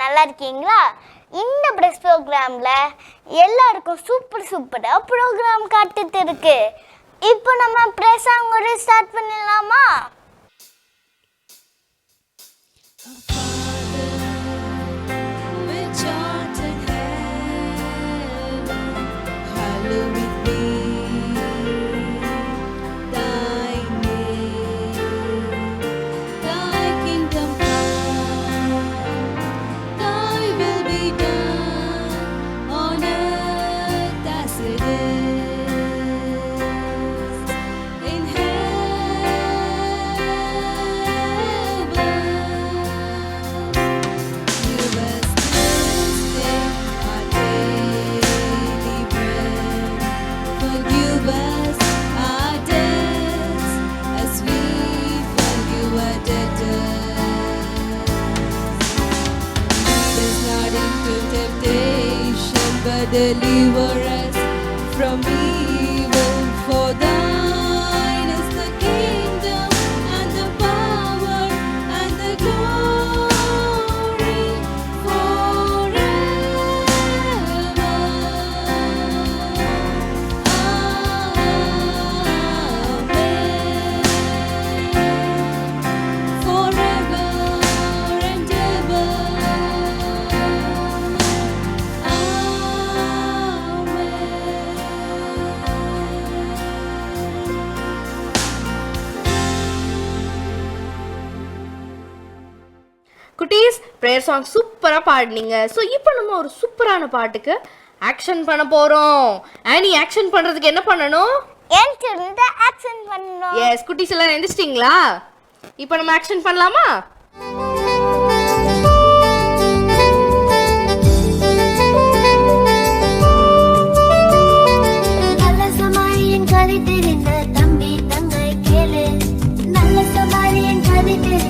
நல்லா இருக்கீங்களா? இந்த பிரஸ் ப்ரோக்ராம்ல எல்லாருக்கும் சூப்பரா ப்ரோக்ராம் காத்துட்டு இருக்கு. இப்போ நம்ம பிரஸ் சாங் ஸ்டார்ட் பண்ணலாமா? Deliver us from evil, for thine is the kingdom and the power and the glory forever. Amen. Forever and ever. குட்டீஸ், ப்ரேயர் சாங் சூப்பராக பாடினீங்க. ஸோ இப்போ நம்ம ஒரு சூப்பரான பாட்டுக்கு ஆக்ஷன் பண்ண போகிறோம். ஆனி, ஆக்ஷன் பண்ணுறதுக்கு என்ன பண்ணணும்? ஆக்ஷன் பண்ணணும். எஸ், குட்டீஸ் எல்லாம் எந்திரிச்சிட்டிங்களா? இப்போ நம்ம ஆக்ஷன் பண்ணலாமா? நல்ல சமாரியன் கதை தெரிந்த தம்பி தங்கை கேளு. நல்ல சமாரியன் கதை தெரிந்த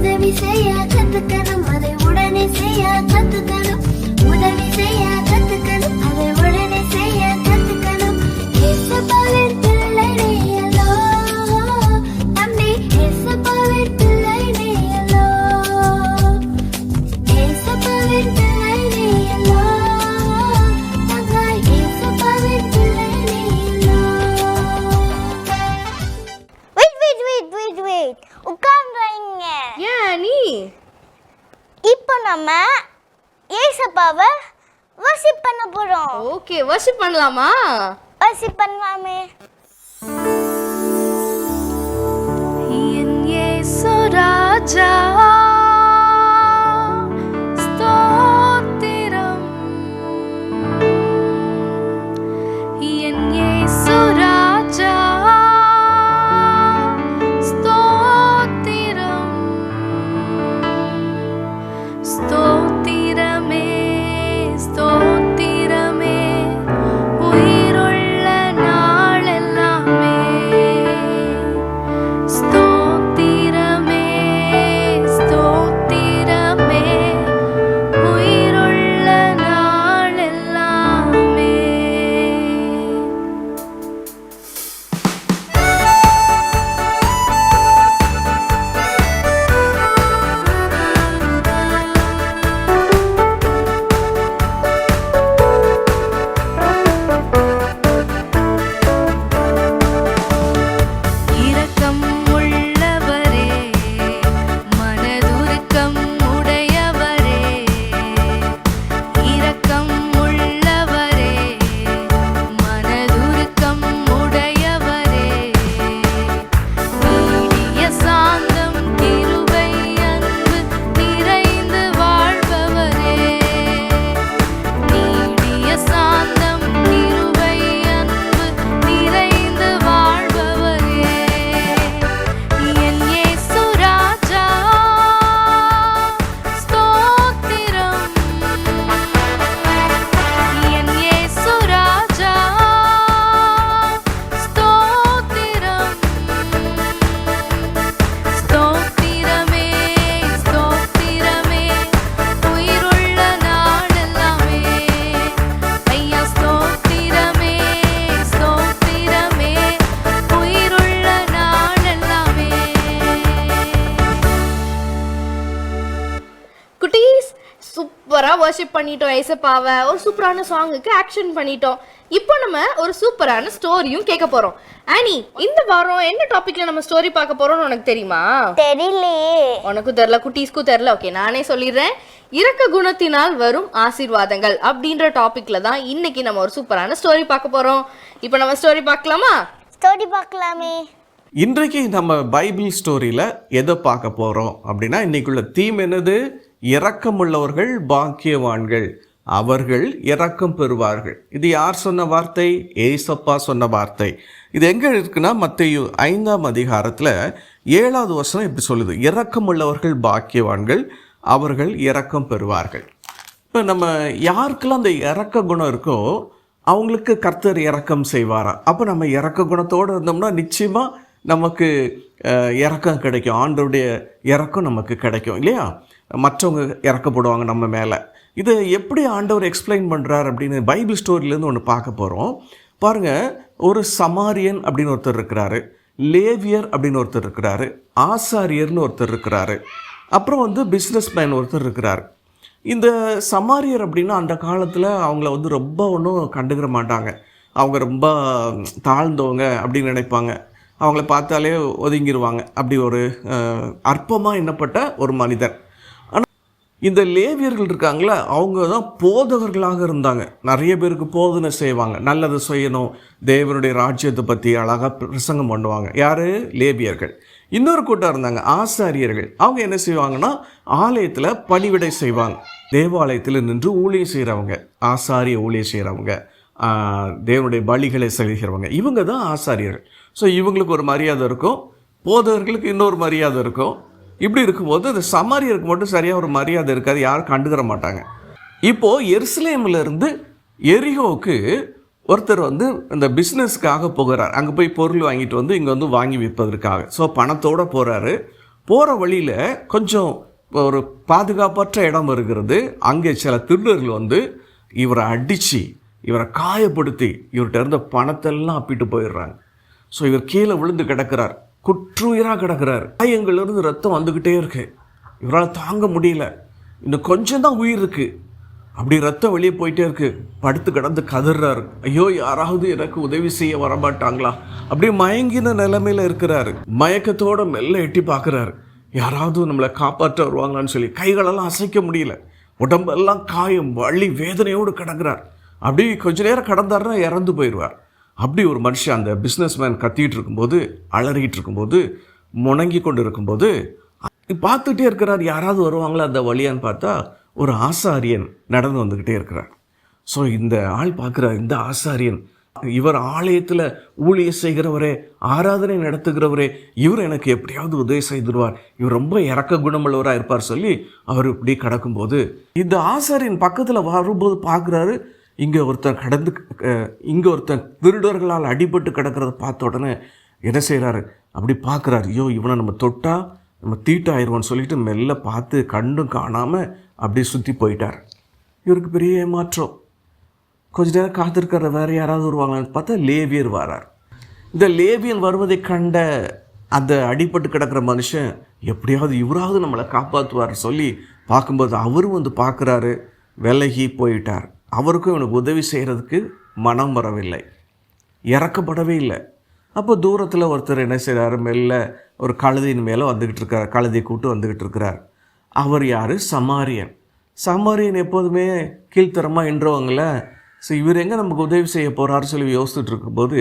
உதவி செய்ய கத்துக்கணும், அதை உடனே செய்ய கத்துக்கணும். உதவி செய்ய கத்துக்கணும், அதை உடனே செய்ய கத்துக்கணும். ஏசப்பாவின் பிள்ளை நீயல்லோ தம்பி, ஏசப்பாவின் பிள்ளை நீயல்லோ. ஏசப்பாவின் பிள்ளை நீயல்லோ தங்காய், ஏசப்பாவின் பிள்ளை நீயல்லோ. வெயிட் உட்கார்ந்துங்க. ஏன் நீ இப்போ நம்ம ஏசப்பாவை வர்ஷிப் பண்ண போறோம். ஓகே, வர்ஷிப் பண்ணலாமா? வர்ஷிப் பண்ணலாமே. என் இயேசு ராஜா ஸ்தோத்திரம், என் இயேசு ராஜா ஸ்தோத்திரமே ஸ்தோத்திரமே உயிருள்ள நாளெல்லாமே. ஸ்தோத்திரமே சூப்பரா வர்ஷிப் பண்ணிட்டோம் ஏசப்பாவை, ஒரு சூப்பரான சாங்குக்கு ஆக்ஷன் பண்ணிட்டோம். இப்போ நம்ம ஒரு சூப்பரான ஸ்டோரியும் கேட்க போறோம். ஆனி, இந்த வாரம் என்ன டாபிக்ல நம்ம ஸ்டோரி பார்க்க போறோம்னு உனக்கு தெரியுமா? தெரியலையே. உனக்கும் தெரியல, குட்டீஸ்க்கும் தெரியல. ஓகே, நானே சொல்லிடுறேன். இரக்க குணத்தினால் வரும் ஆசீர்வாதங்கள் அப்படின்ற டாபிக்ல தான் இன்னைக்கு நம்ம ஒரு சூப்பரான ஸ்டோரி பார்க்க போறோம். இப்போ நம்ம ஸ்டோரி பார்க்கலாமா? ஸ்டோரி பார்க்கலாமே. இன்றைக்கு நம்ம பைபிள் ஸ்டோரியில் எதை பார்க்க போகிறோம் அப்படின்னா, இன்றைக்குள்ள தீம் என்னது? இரக்கமுள்ளவர்கள் பாக்கியவான்கள், அவர்கள் இரக்கம் பெறுவார்கள். இது யார் சொன்ன வார்த்தை? ஏசப்பா சொன்ன வார்த்தை. இது எங்கே இருக்குன்னா, மத்தேயு 5ஆம் அதிகாரத்தில் 7வது வசனம் இப்படி சொல்லுது, இரக்கமுள்ளவர்கள் பாக்கியவான்கள், அவர்கள் இரக்கம் பெறுவார்கள். இப்போ நம்ம யாருக்கெல்லாம் அந்த இரக்க குணம் இருக்கோ அவங்களுக்கு கர்த்தர் இரக்கம் செய்வாரா? அப்போ நம்ம இரக்க குணத்தோடு இருந்தோம்னா நிச்சயமாக நமக்கு இரக்கம் கிடைக்கும், ஆண்டவருடைய இரக்கம் நமக்கு கிடைக்கும் இல்லையா? மற்றவங்க இறக்கப்படுவாங்க நம்ம மேலே. இதை எப்படி ஆண்டவர் எக்ஸ்பிளைன் பண்ணுறார் அப்படின்னு பைபிள் ஸ்டோரியிலேருந்து ஒன்று பார்க்க போகிறோம். பாருங்கள், ஒரு சமாரியன் அப்படின்னு ஒருத்தர் இருக்கிறாரு, லேவியர் அப்படின்னு ஒருத்தர் இருக்கிறாரு, ஆசாரியர்னு ஒருத்தர் இருக்கிறாரு, அப்புறம் பிஸ்னஸ் மேன் ஒருத்தர் இருக்கிறார். இந்த சமாரியர் அப்படின்னா அந்த காலத்தில் அவங்கள ரொம்ப ஒன்றும் கண்டுக்கிற மாட்டாங்க. அவங்க ரொம்ப தாழ்ந்தவங்க அப்படின்னு நினைப்பாங்க. அவங்கள பார்த்தாலே ஒதுங்கிடுவாங்க. அப்படி ஒரு அற்பமாக எண்ணப்பட்ட ஒரு மனிதர். ஆனால் இந்த லேவியர்கள் இருக்காங்களே, அவங்க தான் போதகர்களாக இருந்தாங்க. நிறைய பேருக்கு போதனை செய்வாங்க, நல்லது செய்யணும், தேவனுடைய ராஜ்யத்தை பற்றி அழகாக பிரசங்கம் பண்ணுவாங்க. யார்? லேவியர்கள். இன்னொரு கூட்டம் இருந்தாங்க, ஆசாரியர்கள். அவங்க என்ன செய்வாங்கன்னா, ஆலயத்தில் பணிவிடை செய்வாங்க. தேவாலயத்தில் நின்று ஊழியம் செய்கிறவங்க, ஆசாரிய ஊழியம் செய்கிறவங்க, தேவனுடைய பலிகளை செலுத்துகிறவங்க, இவங்க தான் ஆசாரியர்கள். ஸோ இவங்களுக்கு ஒரு மரியாதை இருக்கும், போதகர்களுக்கு இன்னொரு மரியாதை இருக்கும். இப்படி இருக்கும்போது இந்த சமாரியருக்கு மட்டும் சரியாக ஒரு மரியாதை இருக்காது, யாரும் கண்டுக்கிற மாட்டாங்க. இப்போது எருசலேமிலிருந்து எரிகோவுக்கு ஒருத்தர் இந்த பிஸ்னஸ்க்காக போகிறார். அங்கே போய் பொருள் வாங்கிட்டு இங்கே வாங்கி விற்பதற்காக. ஸோ பணத்தோடு போகிறாரு. போகிற வழியில் கொஞ்சம் ஒரு பாதுகாப்பற்ற இடம் இருக்கிறது. அங்கே சில திருடர்கள் இவரை அடித்து இவரை காயப்படுத்தி இவர்கிட்ட இருந்த பணத்தெல்லாம் அப்பிட்டு போயிடுறாங்க. ஸோ இவர் கீழே விழுந்து கிடக்கிறார், குற்றுயிராக கிடக்கிறார். காயங்கள்லேருந்து ரத்தம் வந்துக்கிட்டே இருக்கு. இவரால் தாங்க முடியல, இன்னும் கொஞ்சம் தான் உயிர் இருக்குது. அப்படி ரத்தம் வெளியே போயிட்டே இருக்கு. படுத்து கிடந்து கதறாரு, ஐயோ யாராவது எனக்கு உதவி செய்ய வரமாட்டாங்களா? அப்படியே மயங்கின நிலைமையில் இருக்கிறாரு. மயக்கத்தோடு மெல்ல எட்டி பார்க்குறாரு, யாராவது நம்மளை காப்பாற்ற வருவாங்களான்னு சொல்லி. கைகளெல்லாம் அசைக்க முடியல, உடம்பெல்லாம் காயம், வலி, வேதனையோடு கிடக்கிறார். அப்படி கொஞ்ச நேரம் கடந்தாருன்னா இறந்து போயிடுவார். அப்படி ஒரு மனுஷன் அந்த பிஸ்னஸ் மேன் கத்திட்டு இருக்கும்போது, அலறிக்கிட்டு இருக்கும்போது, முணங்கி கொண்டு இருக்கும்போது பார்த்துட்டே இருக்கிறார், யாராவது வருவாங்களா அந்த வழியான்னு பார்த்தா ஒரு ஆசாரியன் நடந்து வந்துக்கிட்டே இருக்கிறார். ஸோ இந்த ஆள் பார்க்குறார், இந்த ஆசாரியன் இவர் ஆலயத்தில் ஊழியம் செய்கிறவரே, ஆராதனை நடத்துகிறவரே, இவர் எனக்கு எப்படியாவது உதவி செய்துடுவார், இவர் ரொம்ப இறக்க குணமுள்ளவராக இருப்பார் சொல்லி அவர் இப்படி கிடக்கும்போது இந்த ஆசாரியன் பக்கத்தில் வரும்போது பார்க்குறாரு, இங்கே ஒருத்தன் திருடர்களால் அடிபட்டு கிடக்கிறத பார்த்த உடனே என்ன செய்கிறாரு, அப்படி பார்க்குறாரு, ஐயோ இவனை நம்ம தொட்டா நம்ம தீட்டாயிருவோன்னு சொல்லிட்டு மெல்ல பார்த்து கண்டும் காணாமல் அப்படியே சுற்றி போயிட்டார். இவருக்கு பெரிய ஏமாற்றம். கொஞ்ச நேரம் காத்திருக்கிற வேறு யாராவது வருவாங்கன்னு பார்த்தா லேவியர் வரார். இந்த லேவியன் வருவதை கண்ட அந்த அடிபட்டு கிடக்கிற மனுஷன் எப்படியாவது இவராவது நம்மளை காப்பாற்றுவார் சொல்லி பார்க்கும்போது அவரும் பார்க்குறாரு, விலகி போயிட்டார். அவருக்கும் இவனுக்கு உதவி செய்கிறதுக்கு மனம் வரவில்லை, இறக்கப்படவே இல்லை. அப்போ தூரத்தில் ஒருத்தர் என்ன செய்கிறாரு, மெல்ல ஒரு கழுதையின் மேலே வந்துக்கிட்டு இருக்கார், கழுதையை கூப்பிட்டு வந்துக்கிட்டு இருக்கிறார். அவர் யார்? சமாரியன். சமாரியன் எப்போதுமே கீழ்த்தரமாக என்றவங்கள. ஸோ இவர் எங்கே நமக்கு உதவி செய்ய போகிறாரு சொல்லி யோசிச்சுட்டு இருக்கும்போது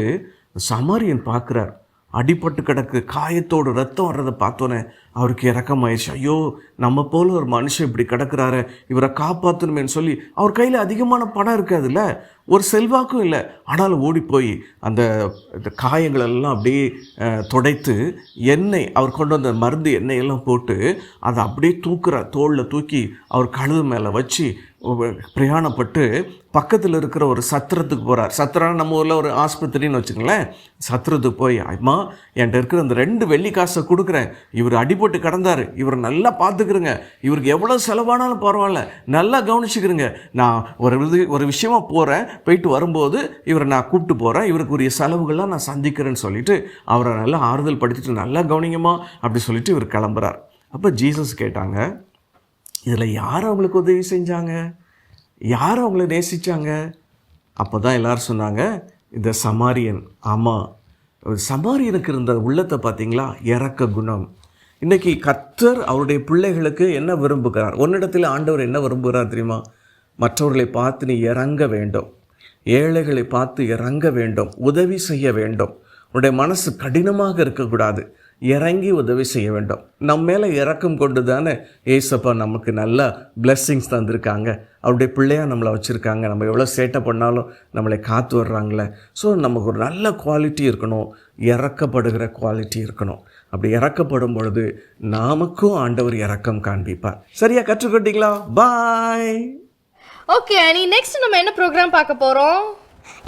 சமாரியன் பார்க்குறார், அடிபட்டு கிடக்கு, காயத்தோடு ரத்தம் வர்றதை பார்த்தோன்னே அவருக்கு இறக்கமாயிடுச்சு. ஐயோ நம்ம போல ஒரு மனுஷன் இப்படி கிடக்கிறாரு, இவரை காப்பாற்றணுமேன்னு சொல்லி அவர் கையில் அதிகமான பணம் இருக்காதுல்ல, ஒரு செல்வாக்கும் இல்லை. ஆனாலும் ஓடி போய் அந்த காயங்களெல்லாம் அப்படியே துடைத்து எண்ணெய், அவர் கொண்டு வந்த மருந்து எண்ணெயெல்லாம் போட்டு அதை அப்படியே தூக்குறார், தோளில் தூக்கி அவர் கழுது மேலே வச்சு பிரயாணப்பட்டு பக்கத்தில் இருக்கிற ஒரு சத்திரத்துக்கு போகிறார். சத்திரம் நம்ம ஊரில் ஒரு ஆஸ்பத்திரின்னு வச்சுக்கங்களேன். சத்திரத்துக்கு போய், அம்மா என்கிட்ட இருக்கிற அந்த 2 வெள்ளி காசை கொடுக்குறேன், இவர் அடிபட்டு கிடந்தார், இவர் நல்லா பார்த்துக்கிறங்க, இவருக்கு எவ்வளோ செலவானாலும் பரவாயில்ல, நல்லா கவனிச்சுக்கிறங்க, நான் ஒரு விஷயமா போகிறேன், போயிட்டு வரும்போது இவரை நான் கூப்பிட்டு போகிறேன், இவருக்கு உரிய செலவுகள்லாம் நான் சந்திக்கிறேன்னு சொல்லிட்டு அவரை நல்லா ஆறுதல் படுத்திட்டு நல்லா கவனிங்கம்மா அப்படி சொல்லிட்டு இவர் கிளம்புறார். அப்போ ஜீசஸ் கேட்டாங்க, இதில் யார் அவங்களுக்கு உதவி செஞ்சாங்க? யார் அவங்கள நேசித்தாங்க? அப்போ தான் எல்லோரும் சொன்னாங்க, இந்த சமாரியன். ஆமாம், சமாரியனுக்கு இருந்த உள்ளத்தை பார்த்தீங்களா, இரக்க குணம். இன்றைக்கி கர்த்தர் அவருடைய பிள்ளைகளுக்கு என்ன விரும்புகிறார்? ஒன்னிடத்தில் ஆண்டவர் என்ன விரும்புகிறார் தெரியுமா? மற்றவர்களை பார்த்து நீ இறங்க வேண்டும், ஏழைகளை பார்த்து இறங்க வேண்டும், உதவி செய்ய வேண்டும். உன்னுடைய மனசு கடினமாக இருக்கக்கூடாது, இறங்கி உதவி செய்ய வேண்டும். நம்ம மேலே இறக்கம் கொண்டு தானே ஏசப்பா நமக்கு நல்ல பிளெஸ்ஸிங்ஸ் தந்திருக்காங்க, அவருடைய பிள்ளையாக நம்மளை வச்சுருக்காங்க. நம்ம எவ்வளோ சேட்டை பண்ணாலும் நம்மளை காத்து வர்றாங்களே. ஸோ நமக்கு ஒரு நல்ல குவாலிட்டி இருக்கணும், இறக்கப்படுகிற குவாலிட்டி இருக்கணும். அப்படி இறக்கப்படும் பொழுது நமக்கும் ஆண்டவர் இறக்கம் காண்பிப்பார். சரியா கற்றுக்கொண்டீங்களா? பாய். ஓகே அனி, நெக்ஸ்ட் நம்ம என்ன ப்ரோக்ராம் பார்க்க போகிறோம்?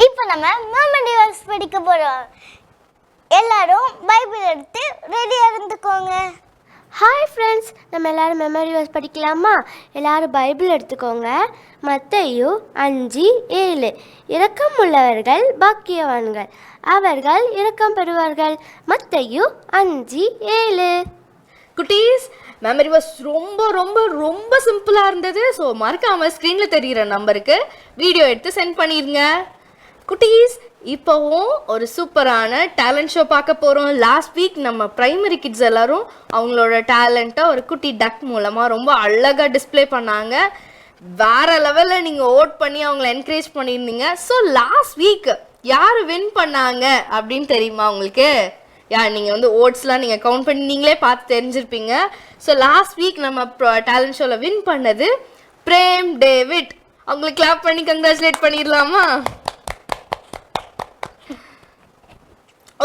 இப்போ நம்ம மெமரி வேர்ஸ் படிக்க போகிறோம். எல்லாரும் பைபிள் எடுத்து ரெடியாக இருந்துக்கோங்க. ஹாய் ஃப்ரெண்ட்ஸ், நம்ம எல்லோரும் மெமரி வேர்ஸ் படிக்கலாமா? எல்லோரும் பைபிள் எடுத்துக்கோங்க. மத்தேயு 5:7. இரக்கம் உள்ளவர்கள் பாக்கியவான்கள், அவர்கள் இரக்கம் பெறுவார்கள். மத்தேயு 5:7. குட்டீஸ், மெமரி வாஸ் ரொம்ப ரொம்ப ரொம்ப சிம்பிளாக இருந்தது. ஸோ மறக்காமல் ஸ்க்ரீனில் தெரிகிற நம்பருக்கு வீடியோ எடுத்து சென்ட் பண்ணிடுங்க. குட்டீஸ், இப்போவும் ஒரு சூப்பரான டேலண்ட் ஷோ பார்க்க போகிறோம். லாஸ்ட் வீக் நம்ம ப்ரைமரி கிட்ஸ் எல்லாரும் அவங்களோட டேலண்ட்டை ஒரு குட்டி டக் மூலமாக ரொம்ப அழகாக டிஸ்பிளே பண்ணாங்க. வேறு லெவலில் நீங்கள் ஓட் பண்ணி அவங்கள என்கரேஜ் பண்ணியிருந்தீங்க. ஸோ லாஸ்ட் வீக் யார் வின் பண்ணாங்க அப்படின்னு தெரியுமா உங்களுக்கு? நீங்கள் ஓட்ஸ்லாம் நீங்கள் கவுண்ட் பண்ணி நீங்களே பார்த்து தெரிஞ்சிருப்பீங்க. ஸோ லாஸ்ட் வீக் நம்ம டேலண்ட் ஷோவில் வின் பண்ணது பிரேம் டேவிட். அவங்களுக்கு கிளாப் பண்ணி கங்க்ராச்சுலேட் பண்ணிடலாமா?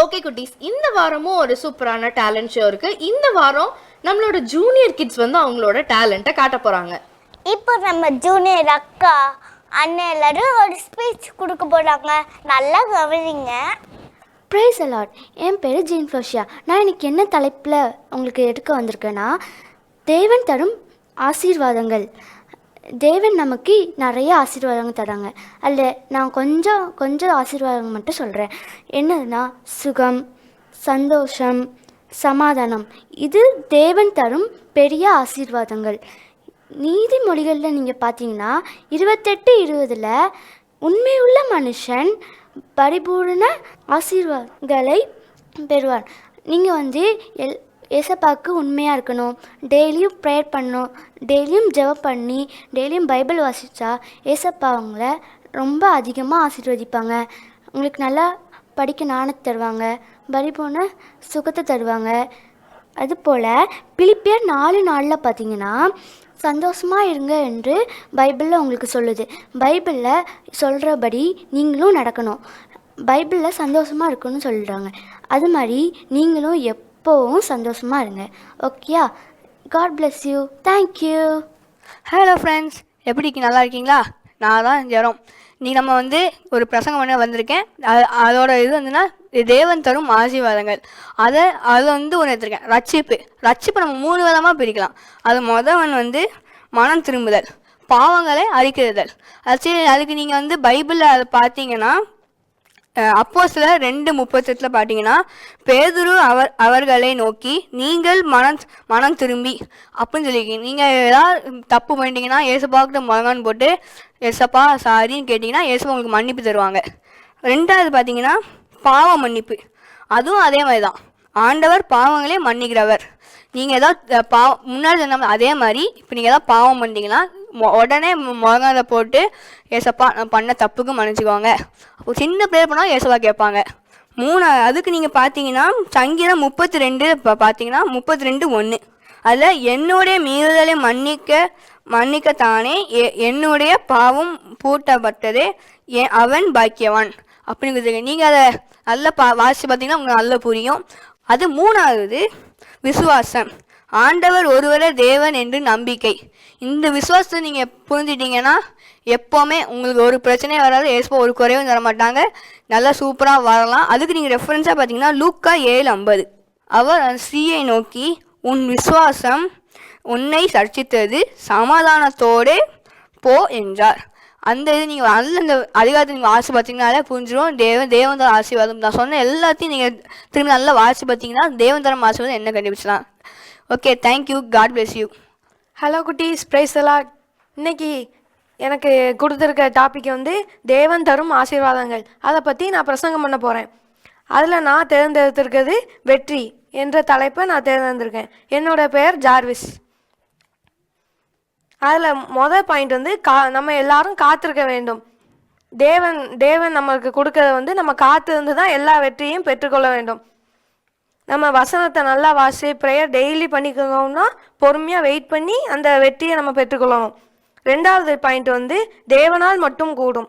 ஓகே குட்டீஸ், இந்த வாரமும் ஒரு சூப்பரான டேலண்ட் ஷோ இருக்குது. இந்த வாரம் நம்மளோட ஜூனியர் கிட்ஸ் அவங்களோட டேலண்ட்டை காட்ட போகிறாங்க. இப்போ நம்ம ஜூனியர் அக்கா அண்ணன் எல்லாரும் ஒரு ஸ்பீச் கொடுக்க போகிறாங்க. நல்லா கவனிங்க. Price allot. என் பேர் ஜீன் ஃப்ளோஷியா. நான் இன்றைக்கி என்ன தலைப்பில் உங்களுக்கு எடுக்க வந்திருக்கேன்னா, தேவன் தரும் ஆசீர்வாதங்கள். தேவன் நமக்கு நிறைய ஆசீர்வாதங்கள் தராங்க. அதில் நான் கொஞ்சம் ஆசீர்வாதங்கள் மட்டும் சொல்கிறேன். என்னதுன்னா, சுகம், சந்தோஷம், சமாதானம். இது தேவன் தரும் பெரிய ஆசீர்வாதங்கள். நீதிமொழிகளில் நீங்கள் பார்த்தீங்கன்னா 28:20 உண்மையுள்ள மனுஷன் பரிபூர்ண ஆசீர்வாதங்களை பெறுவார். நீங்கள் ஏசப்பாவுக்கு உண்மையாக இருக்கணும், டெய்லியும் ப்ரேயர் பண்ணணும், டெய்லியும் ஜெபம் பண்ணி டெய்லியும் பைபிள் வாசித்தா ஏசப்பா அவங்கள ரொம்ப அதிகமாக ஆசீர்வதிப்பாங்க. உங்களுக்கு நல்லா படிக்க ஞானத்தை தருவாங்க, பரிபூர்ண சுகத்தை தருவாங்க. அதுபோல் பிலிப்பியர் 4:4 பார்த்தீங்கன்னா, சந்தோஷமாக இருங்க என்று பைபிளில் உங்களுக்கு சொல்லுது. பைபிளில் சொல்கிறபடி நீங்களும் நடக்கணும். பைபிளில் சந்தோஷமாக இருக்கணும்னு சொல்கிறாங்க. அது மாதிரி நீங்களும் எப்போவும் சந்தோஷமாக இருங்க. ஓகேயா? God bless you. Thank you. Hello friends, எப்படி இருக்கீங்க? நல்லா இருக்கீங்களா? நான் தான் ஜெரம். இன்றைக்கி நம்ம ஒரு பிரசங்கம் பண்ண வந்திருக்கேன். அதோட இது தேவன் தரும் ஆசீர்வாதங்கள். அதை ஒன்று எடுத்திருக்கேன். ரட்சிப்பு நம்ம 3 விதமாக பிரிக்கலாம். அது முதல் மனம் திரும்புதல், பாவங்களை அறிக்கிறதல். அதுக்கு நீங்கள் பைபிளில் அதை பார்த்தீங்கன்னா, அப்போஸ்தலர் 2:38 பார்த்தீங்கன்னா, பேதுரு அவர்களை நோக்கி நீங்கள் மனம் திரும்பி அப்படின்னு சொல்லியிருக்கீங்க. நீங்கள் ஏதாவது தப்பு பண்ணிட்டீங்கன்னா ஏசப்பாக்கிட்ட முழங்கான்னு போட்டு ஏசப்பா சாரின்னு கேட்டிங்கன்னா ஏசப்பா உங்களுக்கு மன்னிப்பு தருவாங்க. 2வது பார்த்தீங்கன்னா பாவ மன்னிப்பு. அதுவும் அதே மாதிரி தான், ஆண்டவர் பாவங்களே மன்னிக்கிறவர். நீங்கள் ஏதாவது முன்னாடி சொன்ன அதே மாதிரி இப்போ நீங்கள் ஏதாவது பாவம் பண்ணிட்டீங்கன்னா உடனே முழங்கால போட்டு ஏசப்பா நான் பண்ண தப்புக்கு மன்னிச்சுக்குவாங்க. அப்போ சின்ன ப்ரேயர் பண்ணால் ஏசப்பா கேட்பாங்க. 3 அதுக்கு நீங்கள் பார்த்தீங்கன்னா சங்கீதம் 32 பார்த்தீங்கன்னா 32:1 அதில் என்னுடைய மீறுதலை மன்னிக்கத்தானே என்னுடைய பாவம் பூட்டப்பட்டதே அவன் பாக்கியவான் அப்படின்னு நீங்கள் அதை நல்லா வாசித்து பார்த்தீங்கன்னா உங்களுக்கு நல்லா புரியும். அது 3வது விசுவாசம். ஆண்டவர் ஒருவரே தேவன் என்று நம்பிக்கை. இந்த விசுவாசத்தை நீங்கள் புரிஞ்சிட்டிங்கன்னா எப்போவுமே உங்களுக்கு ஒரு பிரச்சனையும் வராது, ஏசப்பா ஒரு குறைவும் தர மாட்டாங்க, நல்லா சூப்பராக வரலாம். அதுக்கு நீங்கள் ரெஃபரன்ஸாக பார்த்தீங்கன்னா லூக்கா 7:50 அவர் ஸ்ரீயை நோக்கி உன் விசுவாசம் உன்னை சர்ச்சித்தது, சமாதானத்தோடு போ என்றார். அந்த இது நீங்கள் அந்த அதிகாரத்தை நீங்கள் வாசி பார்த்தீங்கன்னாலே புரிஞ்சிடும் தேவன் தர ஆசீர்வாதம். நான் சொன்ன எல்லாத்தையும் நீங்கள் திரும்பி நல்லா வாசி பார்த்தீங்கன்னா தேவன் தரம் ஆசீர்வாதம் என்ன கண்டுபிடிச்சலாம். Okay, thank you. God bless you. Hello குட்டீஸ், ப்ரைஸ் எல்லாம். இன்னைக்கு எனக்கு கொடுத்துருக்க டாபிக் வந்து தேவன் தரும் ஆசீர்வாதங்கள். அதை பற்றி நான் பிரசங்கம் பண்ண போகிறேன். அதில் நான் தேர்ந்தெடுத்திருக்கிறது வெற்றி என்ற தலைப்பை நான் தேர்ந்தெடுத்திருக்கேன். என்னோடய பெயர் ஜார்விஸ். அதில் மொதல் பாயிண்ட் வந்து நம்ம எல்லாரும் காத்திருக்க வேண்டும். தேவன் நம்மளுக்கு கொடுக்கறத வந்து நம்ம காத்திருந்து தான் எல்லா வெற்றியும் பெற்றுக்கொள்ள வேண்டும். நம்ம வசனத்தை நல்லா வாசி ப்ரேயர் டெய்லி பண்ணிக்கோன்னா பொறுமையாக வெயிட் பண்ணி அந்த வெற்றியை நம்ம பெற்றுக்கொள்ளணும். 2வது பாயிண்ட் வந்து தேவனால் மட்டும் கூடும்.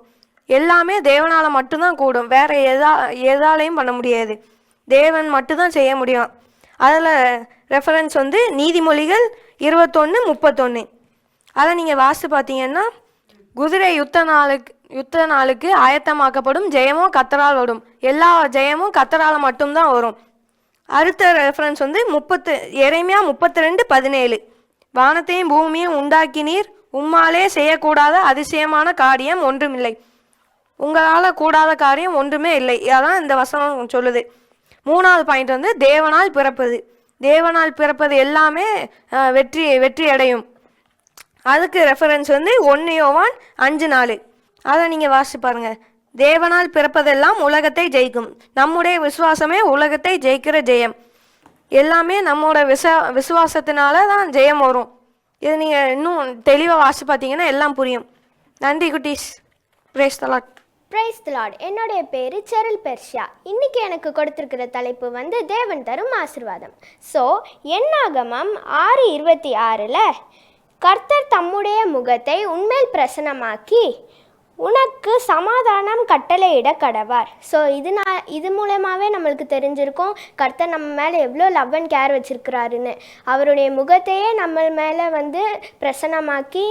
எல்லாமே தேவனால் மட்டும்தான் கூடும், வேறு எதாலையும் பண்ண முடியாது. தேவன் மட்டும்தான் செய்ய முடியும். அதில் ரெஃபரன்ஸ் வந்து நீதிமொழிகள் 21:31. அதை நீங்கள் வாசித்து பார்த்தீங்கன்னா, குதிரை யுத்த நாளுக்கு ஆயத்தமாக்கப்படும், ஜெயமும் கர்த்தரால் வரும். எல்லா ஜெயமும் கர்த்தரால் மட்டும்தான் வரும். அடுத்த ரெஃபரன்ஸ் வந்து எரேமியா 32:17. வானத்தையும் பூமியையும் உண்டாக்கினீர், உம்மாலே செய்யக்கூடாத அதிசயமான காரியம் ஒன்றுமில்லை. உங்களால் கூடாத காரியம் ஒன்றுமே இல்லை. அதான் இந்த வசனம் சொல்லுது. 3வது பாயிண்ட் வந்து தேவனால் பிறப்பது. தேவனால் பிறப்பது எல்லாமே வெற்றி அடையும். அதுக்கு ரெஃபரன்ஸ் வந்து 1 யோவான் 5:4. அதை நீங்கள் வாசிச்சு பாருங்கள். தேவனால் பிறப்பதெல்லாம் உலகத்தை ஜெயிக்கும். நம்முடைய விசுவாசமே உலகத்தை ஜெயிக்கிற ஜெயம். எல்லாமே நம்மளோட விசுவாசத்தினால தான் ஜெயம் வரும். இது நீங்கள் இன்னும் தெளிவாக வாசிச்சு பார்த்தீங்கன்னா எல்லாம் புரியும். நன்றி குட்டீஸ். Praise the Lord. Praise the Lord. என்னுடைய பேர் செரில் பெர்ஷியா. இன்றைக்கி எனக்கு கொடுத்துருக்கிற தலைப்பு வந்து தேவன் தரும் ஆசீர்வாதம். ஸோ என்னாகமம் 6:26 கர்த்தர் தம்முடைய முகத்தை உன்மேல் பிரசன்னமாக்கி உனக்கு சமாதானம் கட்டளையிட கடவார். ஸோ இது மூலமாகவே நம்மளுக்கு தெரிஞ்சிருக்கும் கர்த்தர் நம்ம மேலே எவ்வளோ லவ் அண்ட் கேர் வச்சுருக்கிறாருன்னு. அவருடைய முகத்தையே நம்ம மேலே வந்து பிரசன்னமாக்கி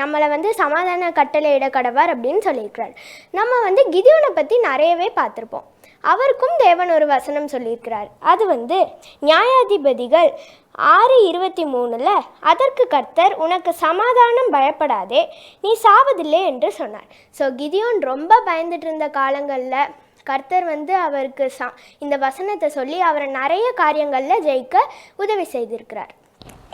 நம்மளை வந்து சமாதான கட்டளையிட கடவார் அப்படின்னு சொல்லியிருக்கிறார். நம்ம வந்து கிதியோனை பற்றி நிறையவே பார்த்துருப்போம். அவருக்கும் தேவன் ஒரு வசனம் சொல்லியிருக்கிறார். அது வந்து நியாயாதிபதிகள் 6:23 அதற்கு கர்த்தர் உனக்கு சமாதானம் பயப்படாதே, நீ சாவதில்லை என்று சொன்னார். ஸோ கிதியோன் ரொம்ப பயந்துட்டு இருந்த காலங்களில் கர்த்தர் வந்து அவருக்கு இந்த வசனத்தை சொல்லி அவரை நிறைய காரியங்களில் ஜெயிக்க உதவி செய்திருக்கிறார்.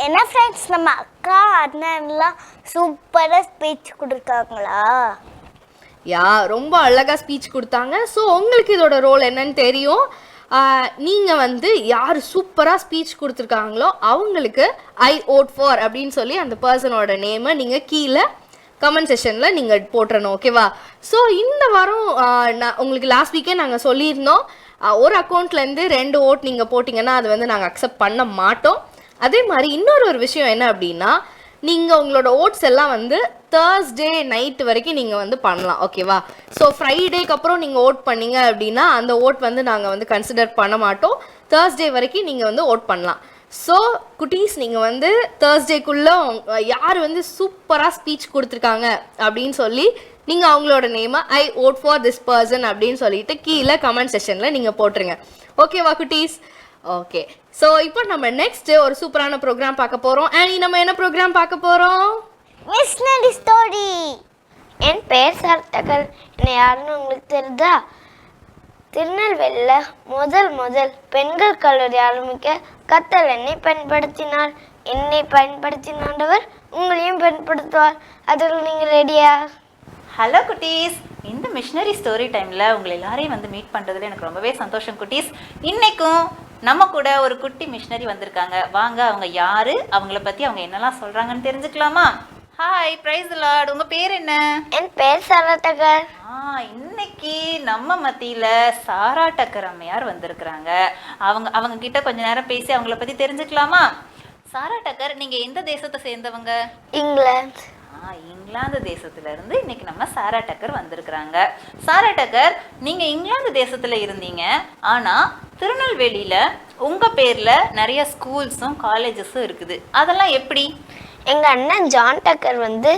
என்ன ஃப்ரெண்ட்ஸ், நம்ம அக்கா அண்ணன்லாம் சூப்பராக ஸ்பீச் கொடுத்தாங்களா? ரொம்ப அழகாக ஸ்பீச் கொடுத்தாங்க. ஸோ உங்களுக்கு இதோட ரோல் என்னன்னு தெரியும். நீங்கள் வந்து யார் சூப்பராக ஸ்பீச் கொடுத்துருக்காங்களோ அவங்களுக்கு ஐ ஓட் ஃபார் அப்படின்னு சொல்லி அந்த பர்சனோட நேமை நீங்கள் கீழே கமெண்ட் செஷனில் நீங்கள் போட்டுறணும். ஓகேவா? ஸோ இந்த வாரம் உங்களுக்கு லாஸ்ட் வீக்கே நாங்கள் சொல்லியிருந்தோம், ஒரு அக்கௌண்ட்லேருந்து 2 ஓட் நீங்கள் போட்டிங்கன்னா அது வந்து நாங்கள் அக்செப்ட் பண்ண மாட்டோம். அதே மாதிரி இன்னொரு விஷயம் என்ன அப்படின்னா, நீங்கள் உங்களோட ஓட்ஸ் எல்லாம் வந்து தேர்ஸ்டே நைட்டு வரைக்கும் நீங்கள் வந்து பண்ணலாம். ஓகேவா? ஸோ ஃப்ரைடேக்கு அப்புறம் நீங்கள் ஓட் பண்ணீங்க அப்படின்னா அந்த ஓட் வந்து நாங்கள் வந்து கன்சிடர் பண்ண மாட்டோம். தேர்ஸ்டே வரைக்கும் நீங்கள் வந்து ஓட் பண்ணலாம். ஸோ குட்டீஸ், நீங்கள் வந்து தேர்ஸ்டேக்குள்ளே யார் வந்து சூப்பராக ஸ்பீச் கொடுத்துருக்காங்க அப்படின்னு சொல்லி நீங்கள் அவங்களோட நேமை ஐ ஓட் ஃபார் திஸ் பர்சன் அப்படின்னு சொல்லிட்டு கீழே கமெண்ட் செஷனில் நீங்கள் போட்டுருங்க. ஓகேவா குட்டீஸ்? ஓகே. ஸோ இப்போ நம்ம நெக்ஸ்ட் ஒரு சூப்பரான ப்ரோக்ராம் பார்க்க போகிறோம். ஆனி, நம்ம என்ன ப்ரோக்ராம் பார்க்க போகிறோம்? Missionary story. என் பெயர் சார்த்தகர். என்னை யாருன்னு உங்களுக்கு தெரியுதா? திருநெல்வேலியில் முதல் பெண்கள் கல்லூரி ஆரம்பிக்க கர்த்தர் என்னை பயன்படுத்தினார். என்னை பயன்படுத்தினாண்டவர் உங்களையும் பயன்படுத்துவார். அதில் நீங்கள் ரெடியா? ஹலோ குட்டீஸ், இந்த மிஷனரி ஸ்டோரி டைமில் உங்களை எல்லாரையும் வந்து மீட் பண்ணுறதுல எனக்கு ரொம்பவே சந்தோஷம் குட்டீஸ். இன்றைக்கும் நம்ம கூட ஒரு குட்டி மிஷனரி வந்திருக்காங்க. வாங்க, அவங்க யார், அவங்கள பற்றி அவங்க என்னெல்லாம் சொல்கிறாங்கன்னு தெரிஞ்சுக்கலாமா? Hi, praise the Lord. உங்கள் பேர் என்ன? என் பேர் சாரா டக்கர். இன்னைக்கு நம்ம மத்தியில் சாரா டக்கர் அம்மையார் வந்திருக்கிறாங்க. அவங்க கிட்ட கொஞ்ச நேரம் பேசி அவங்கள பற்றி தெரிஞ்சுக்கலாமா? சாரா டக்கர், நீங்கள் எந்த தேசத்தை சேர்ந்தவங்க? இங்கிலாந்து. இங்கிலாந்து தேசத்துல இருந்து இன்னைக்கு நம்ம சாரா டக்கர் வந்திருக்கிறாங்க. சாரா டக்கர், நீங்க இங்கிலாந்து தேசத்துல இருந்தீங்க, ஆனா திருநெல்வேலியில உங்க பேர்ல நிறைய ஸ்கூல்ஸும் காலேஜஸும் இருக்குது. அதெல்லாம் எப்படி? எங்க அண்ணன் ஜான் டக்கர் வந்து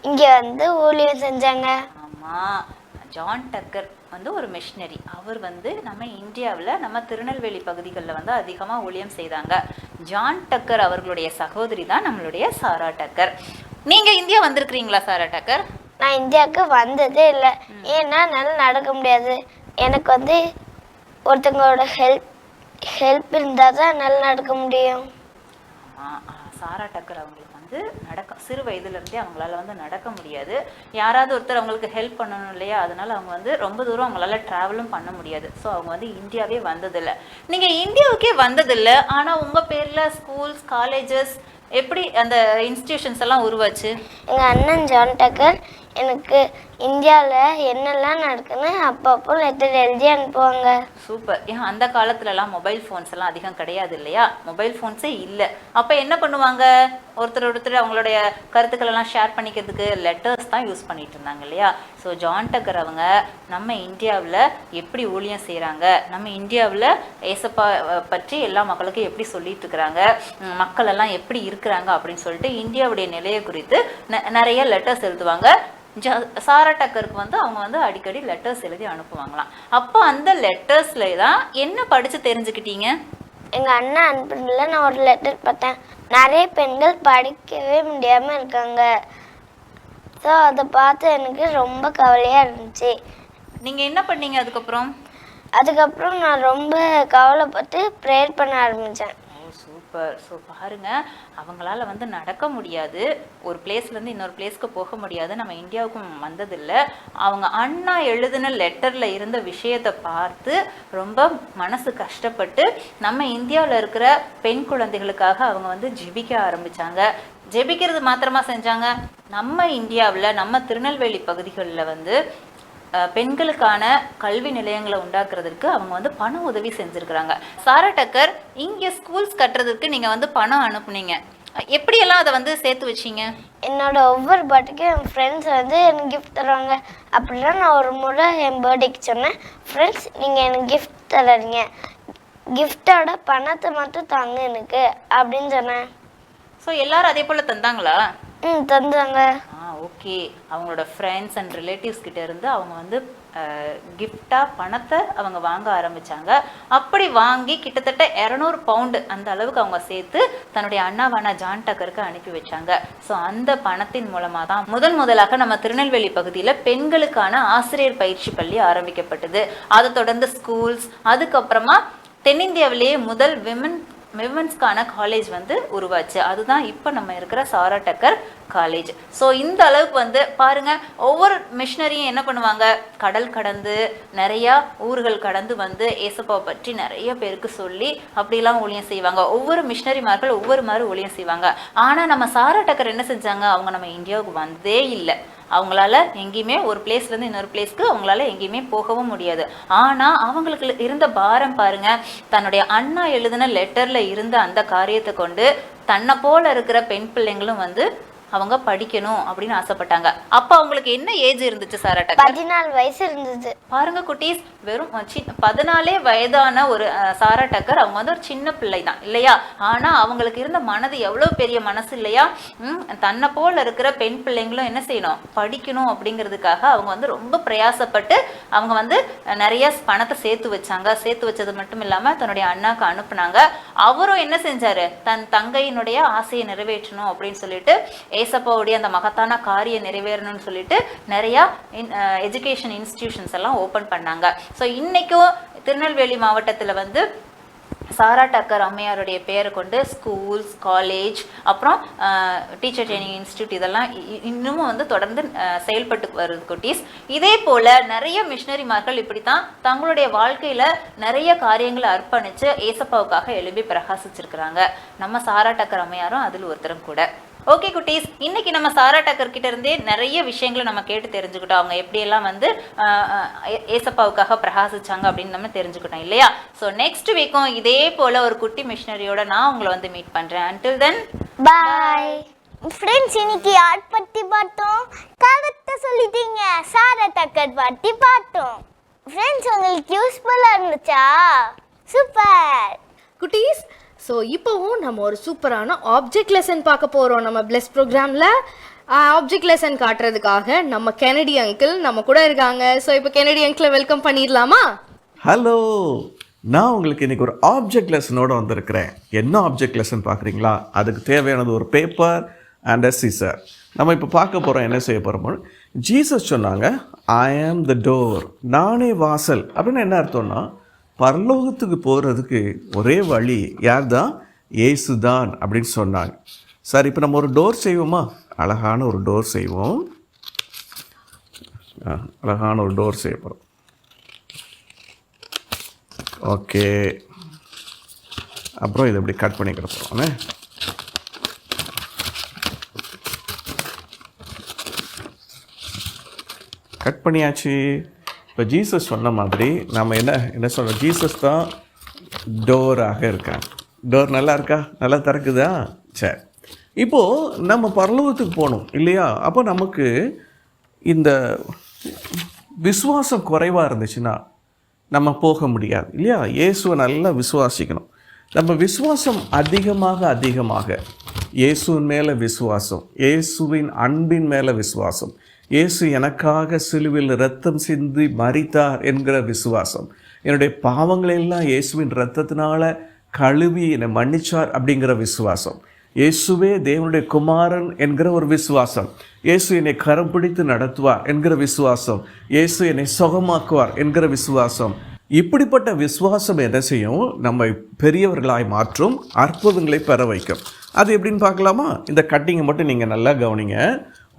இங்க வந்து ஊழியம் செஞ்சாங்க. ஆமா, ஜான் டக்கர் வந்து ஒரு மிஷனரி. அவர் வந்து நம்ம இந்தியாவில் நம்ம திருநெல்வேலி பகுதிகளில் வந்து அதிகமாக ஊழியம் செய்தாங்க. ஜான் டக்கர் அவர்களுடைய சகோதரி தான் நம்மளுடைய சாரா டக்கர். நீங்கள் இந்தியா வந்திருக்கிறீங்களா சாரா டக்கர்? நான் இந்தியாவுக்கு வந்ததே இல்லை. ஏன்னா என்னால் நடக்க முடியாது. எனக்கு வந்து ஒருத்தங்களோட ஹெல்ப் இருந்தால் தான் என்னால் நடக்க முடியும். சாரா டக்கர் அவங்களுக்கு வந்து சிறு வயதுலேருந்தே அவங்களால வந்து நடக்க முடியாது. யாராவது ஒருத்தர் அவங்களுக்கு ஹெல்ப் பண்ணணும் இல்லையா, அதனால அவங்க வந்து ரொம்ப தூரம் அவங்களால ட்ராவலும் பண்ண முடியாது. ஸோ அவங்க வந்து இந்தியாவே வந்ததில்லை. நீங்கள் இந்தியாவுக்கே வந்ததில்லை, ஆனால் உங்கள் பேரில் ஸ்கூல்ஸ், காலேஜஸ், எப்படி அந்த இன்ஸ்டிடியூஷன்ஸ் எல்லாம் உருவாச்சு? எங்கள் அண்ணன் ஜான் டக்கர் எனக்கு இந்தியாவில் என்னெல்லாம் நடக்குன்னு அப்பப்போ லெட்டர் எழுதி அனுப்புவாங்க. சூப்பர். ஏன் அந்த காலத்துலலாம் மொபைல் ஃபோன்ஸ் எல்லாம் அதிகம் கிடையாது இல்லையா, மொபைல் ஃபோன்ஸே இல்லை. அப்போ என்ன பண்ணுவாங்க, ஒருத்தர் அவங்களுடைய கருத்துக்கள் எல்லாம் ஷேர் பண்ணிக்கிறதுக்கு லெட்டர்ஸ் தான் யூஸ் பண்ணிட்டு இருந்தாங்க இல்லையா. ஸோ ஜான் டக்கர் அவங்க நம்ம இந்தியாவில் எப்படி ஊழியம் செய்கிறாங்க, நம்ம இந்தியாவில் ஏசப்பா பற்றி எல்லா மக்களுக்கும் எப்படி சொல்லிட்டு இருக்கிறாங்க, மக்கள் எல்லாம் எப்படி இருக்கிறாங்க அப்படின்னு சொல்லிட்டு இந்தியாவுடைய நிலையை குறித்து நிறைய லெட்டர்ஸ் எழுதுவாங்க. சாரா டக்கருக்கு வந்து அவங்க வந்து அடிக்கடி லெட்டர்ஸ் எழுதி அனுப்புவாங்களாம். அப்போ அந்த லெட்டர்ஸ்ல தான் என்ன படித்து தெரிஞ்சுக்கிட்டீங்க? எங்கள் அண்ணன் அனுப்புறதுல நான் ஒரு லெட்டர் பார்த்தேன். நிறைய பெண்கள் படிக்கவே முடியாமல் இருக்காங்க. ஸோ அதை பார்த்து எனக்கு ரொம்ப கவலையாக இருந்துச்சு. நீங்கள் என்ன பண்ணீங்க அதுக்கப்புறம்? அதுக்கப்புறம் நான் ரொம்ப கவலைப்பட்டு ப்ரேயர் பண்ண ஆரம்பித்தேன். சூப்பர். ஸோ பாருங்கள், அவங்களால வந்து நடக்க முடியாது, ஒரு பிளேஸ்லேருந்து இன்னொரு பிளேஸ்க்கு போக முடியாது, நம்ம இந்தியாவுக்கும் வந்ததில்லை. அவங்க அண்ணா எழுதின லெட்டரில் இருந்த விஷயத்தை பார்த்து ரொம்ப மனசு கஷ்டப்பட்டு நம்ம இந்தியாவில் இருக்கிற பெண் குழந்தைகளுக்காக அவங்க வந்து ஜெபிக்க ஆரம்பித்தாங்க. ஜெபிக்கிறது மாத்திரமா செஞ்சாங்க, நம்ம இந்தியாவில் நம்ம திருநெல்வேலி பகுதிகளில் வந்து பெண்களுக்கான கல்வி நிலையங்களை உண்டாக்குறதுக்கு அவங்க வந்து பண உதவி செஞ்சுருக்கிறாங்க. சாரா டக்கர், இங்கே ஸ்கூல்ஸ் கட்டுறதுக்கு நீங்கள் வந்து பணம் அனுப்புனீங்க, எப்படியெல்லாம் அதை வந்து சேர்த்து வச்சிங்க? என்னோட ஒவ்வொரு பர்த்டேக்கும் என் ஃப்ரெண்ட்ஸ் வந்து எனக்கு கிஃப்ட் தருவாங்க. அப்படிலாம் நான் ஒரு முறை என் பர்த்டேக்கு சொன்னேன், ஃப்ரெண்ட்ஸ் நீங்கள் எனக்கு கிஃப்ட் தரீங்க, கிஃப்டோட பணத்தை மட்டும் தாங்க எனக்கு அப்படின்னு சொன்னேன். ஸோ எல்லாரும் அதே போல் தந்தாங்களா? தந்தாங்க. ஓகே. அவங்களோட ஃப்ரெண்ட்ஸ் அண்ட் ரிலேட்டிவ்ஸ் கிட்ட இருந்து அவங்க வந்து கிஃப்டாக பணத்தை அவங்க வாங்க ஆரம்பித்தாங்க. அப்படி வாங்கி கிட்டத்தட்ட 200 பவுண்டு அந்த அளவுக்கு அவங்க சேர்த்து தன்னுடைய அண்ணாவான ஜான் டக்கருக்கு அனுப்பி வச்சாங்க. ஸோ அந்த பணத்தின் மூலமாக தான் முதலாக நம்ம திருநெல்வேலி பகுதியில் பெண்களுக்கான ஆசிரியர் பயிற்சி பள்ளி ஆரம்பிக்கப்பட்டது. அதை தொடர்ந்து ஸ்கூல்ஸ், அதுக்கப்புறமா தென்னிந்தியாவிலேயே முதல் விமென்ஸ்க்கான காலேஜ் வந்து உருவாச்சு. அதுதான் இப்போ நம்ம இருக்கிற சாரா டக்கர் காலேஜ். ஸோ இந்த அளவுக்கு வந்து பாருங்க, ஒவ்வொரு மிஷினரியும் என்ன பண்ணுவாங்க, கடல் கடந்து நிறையா ஊர்கள் கடந்து வந்து ஏசப்பாவை பற்றி நிறைய பேருக்கு சொல்லி அப்படிலாம் ஊழியம் செய்வாங்க. ஒவ்வொரு மிஷினரிமார்கள் ஒவ்வொரு மாதிரி ஊழியம் செய்வாங்க. ஆனால் நம்ம சாரா டக்கர் என்ன செஞ்சாங்க, அவங்க நம்ம இந்தியாவுக்கு வந்ததே இல்லை. அவங்களால எங்கேயுமே ஒரு பிளேஸ்லேருந்து இன்னொரு பிளேஸ்க்கு அவங்களால எங்கேயுமே போகவும் முடியாது. ஆனால் அவங்களுக்கு இருந்த பாரம் பாருங்க, தன்னுடைய அண்ணா எழுதின லெட்டரில் இருந்த அந்த காரியத்தை கொண்டு தன்னை போல இருக்கிற பெண் பிள்ளைங்களும் வந்து அவங்க படிக்கணும் அப்படின்னு ஆசைப்பட்டாங்க. அப்போ அவங்களுக்கு என்ன ஏஜ் இருந்துச்சு சாரா டக்கர்? 14 வயசு இருந்துச்சு. பாருங்க குட்டீஸ், வெறும் 14 வயதான ஒரு சாரா டக்கர், அவங்க வந்து ஒரு சின்ன பிள்ளை தான் இல்லையா. ஆனால் அவங்களுக்கு இருந்த மனது எவ்வளோ பெரிய மனசு இல்லையா. தன்னை போல இருக்கிற பெண் பிள்ளைங்களும் என்ன செய்யணும், படிக்கணும் அப்படிங்கிறதுக்காக அவங்க வந்து ரொம்ப பிரயாசப்பட்டு அவங்க வந்து நிறைய பணத்தை சேர்த்து வச்சாங்க. சேர்த்து வச்சது மட்டும் இல்லாமல் தன்னுடைய அண்ணாக்கு அனுப்புனாங்க. அவரும் என்ன செஞ்சாரு, தன் தங்கையினுடைய ஆசையை நிறைவேற்றணும் அப்படின்னு சொல்லிட்டு ஏசப்பாவுடைய அந்த மகத்தான காரியம் நிறைவேறணும்னு சொல்லிட்டு நிறையா எஜுகேஷன் இன்ஸ்டிடியூஷன்ஸ் எல்லாம் ஓப்பன் பண்ணாங்க. ஸோ இன்றைக்கும் திருநெல்வேலி மாவட்டத்தில் வந்து சாரா டக்கர் அம்மையாருடைய பேரை கொண்டு ஸ்கூல்ஸ், காலேஜ், அப்புறம் டீச்சர் ட்ரைனிங் இன்ஸ்டியூட் இதெல்லாம் இன்னமும் வந்து தொடர்ந்து செயல்பட்டு வருது குட்டீஸ். இதே போல் நிறைய மிஷினரிமார்கள் இப்படி தான் தங்களுடைய வாழ்க்கையில் நிறைய காரியங்களை அர்ப்பணித்து ஏசப்பாவுக்காக எழுப்பி பிரகாசிச்சிருக்கிறாங்க. நம்ம சாரா டக்கர் அம்மையாரும் அதில் ஒருத்தரும் கூட. ஓகே குட்டீஸ், இன்னைக்கு நம்ம சாரா டக்கர் கிட்ட இருந்தே நிறைய விஷயங்களை நம்ம கேட்டு தெரிஞ்சுக்கிட்டோம். அவங்க எப்படியெல்லாம் வந்து ஏசப்பாவுக்காக பிரகாசிச்சாங்க அப்படின்னு நம்ம தெரிஞ்சுக்கிட்டோம் இல்லையா. ஸோ நெக்ஸ்ட் வீக்கும் இதே போல ஒரு குட்டி மிஷினரியோட நான் உங்களை வந்து மீட் பண்றேன். Until then bye friends. இன்னைக்கு யார் பற்றி பார்த்தோம்? கரெக்டாக சொல்லிட்டீங்க, சாரா டக்கர் பற்றி பார்த்தோம். ஃப்ரெண்ட்ஸ், உங்களுக்கு யூஸ்ஃபுல்லாக இருந்துச்சா? சூப்பர் குட்டீஸ். ஸோ இப்போவும் நம்ம ஒரு சூப்பரான ஆப்ஜெக்ட் லெசன் பார்க்க போகிறோம் நம்ம பிளஸ் ப்ரோக்ராமில். ஆப்ஜெக்ட் லெசன் காட்டுறதுக்காக நம்ம கெனடி அங்கிள் நம்ம கூட இருக்காங்க. ஸோ இப்போ கெனடி அங்கிளை வெல்கம் பண்ணிடலாமா? ஹலோ, நான் உங்களுக்கு இன்றைக்கி ஒரு ஆப்ஜெக்ட் லெசனோடு வந்திருக்கிறேன். என்ன ஆப்ஜெக்ட் லெசன் பார்க்குறீங்களா? அதுக்கு தேவையானது ஒரு பேப்பர் அண்ட் அ சீசர். நம்ம இப்போ பார்க்க போகிறோம், என்ன செய்ய போகிறோம். ஜீசஸ் சொன்னாங்க, ஐ ஆம் த டோர், நானே வாசல். அப்படின்னு என்ன அர்த்தம்னா, பரலோகத்துக்கு போகிறதுக்கு ஒரே வழி யார் தான்? இயேசு தான் அப்படின்னு சொன்னாங்க. சரி, இப்போ நம்ம ஒரு டோர் செய்வோமா? அழகான ஒரு டோர் செய்வோம். அழகான ஒரு டோர் செய்ய போகிறோம். ஓகே, அப்புறம் இதை இப்படி கட் பண்ணிக்கிற போகிறோம். கட் பண்ணியாச்சு. இப்போ ஜீசஸ் சொன்ன மாதிரி நம்ம என்ன சொல்கிறோம்? ஜீசஸ் தான் டோராக இருக்காங்க. டோர் நல்லா இருக்கா? நல்லா திறக்குதா? சரி, இப்போது நம்ம பரலோகத்துக்கு போகணும் இல்லையா? அப்போ நமக்கு இந்த விசுவாசம் குறைவாக இருந்துச்சுன்னா நம்ம போக முடியாது இல்லையா? இயேசுவை நல்லா விசுவாசிக்கணும். நம்ம விசுவாசம் அதிகமாக இயேசுவின் மேலே விசுவாசம், இயேசுவின் அன்பின் மேலே விசுவாசம், இயேசு எனக்காக சிலுவையில் இரத்தம் சிந்தி மரித்தார் என்கிற விசுவாசம், என்னுடைய பாவங்களெல்லாம் இயேசுவின் இரத்தத்தினால கழுவி என்னை மன்னிச்சார் அப்படிங்கிற விசுவாசம், இயேசுவே தேவனுடைய குமாரன் என்கிற ஒரு விசுவாசம், இயேசு என்னை கரம் பிடித்து நடத்துவார் என்கிற விசுவாசம், இயேசு என்னை சுகமாக்குவார் என்கிற விசுவாசம். இப்படிப்பட்ட விசுவாசம் என்ன செய்யும்? நம்மை பெரியவர்களாய் மாற்றும், அற்புதங்களை பெற வைக்கும். அது எப்படின்னு பார்க்கலாமா? இந்த கட்டிங்கை மட்டும் நீங்கள் நல்லா கவனிங்க,